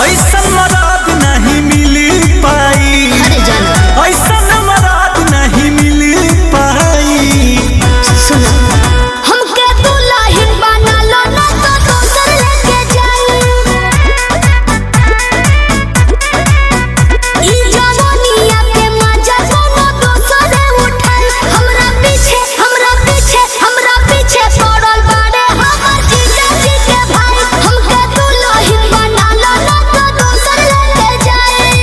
ऐसन मराद नहीं मिली पाई, ऐसन मराद नहीं मिली पाई। सुनो हमके दुल्हन बना लो ना तो दोसर लेके जाई। ई जवानिया के मजा कोनो दोसर उठाई। हमरा पीछे पड़ल बाड़े हमर जीजा जी के भाई। हमके दुल्हन बना लो ना तो दोसर लेके जाई।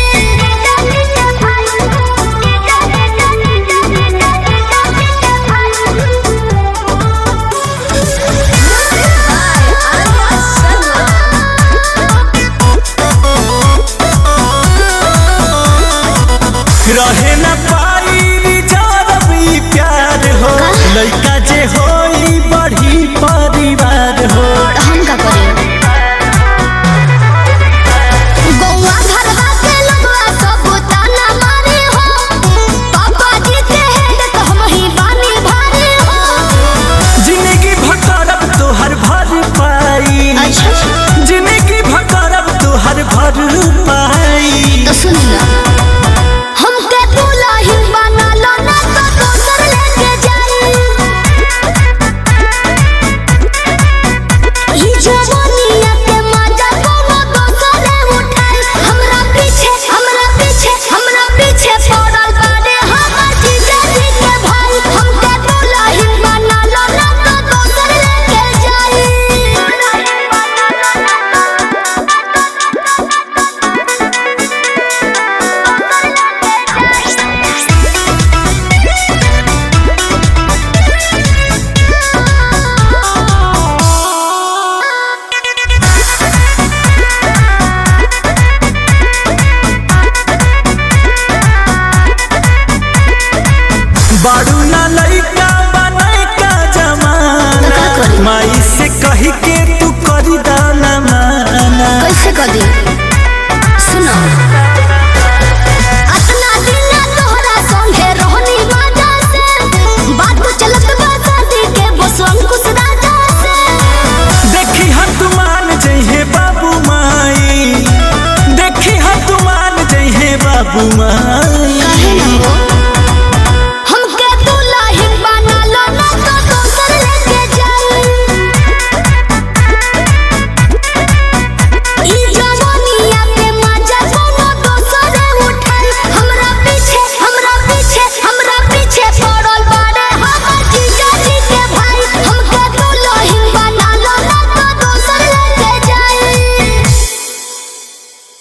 रहे न पाई रिजर्व ई प्यार हो, लइका जे होई बड़ी परिवार हो। हम का करी गौवा घरवा के लगवा सब ताना मारे हो। पापा जी के हेड तो हम ही बानी भारे हो। जिंदगी भटरब तोहर भर पाई, जिंदगी भटरब तोहर भर पाई। तो सुन ला हमके दुल्हन बना लो ना तो दोसर लेके जाई। ई जवानिया के मजा कोनो दोसर उठाई। हमरा पीछे पड़ल बाड़े हमर जीजा जी के भाई। हमके दुल्हन बना लो ना तो दोसर लेके जाई। बारू ना लइका बनाई का जमाना, माई से कही के तू करी दाना माना। कैसे कर दी सुनो अतना दिन तोहरा संगे रहनी मजा से। बात चलत बा शादी के बस अंकुश राजा से। देखी हम तू मान जइहे बाबू माई, देखी हम तू मान जइहे बाबू माई।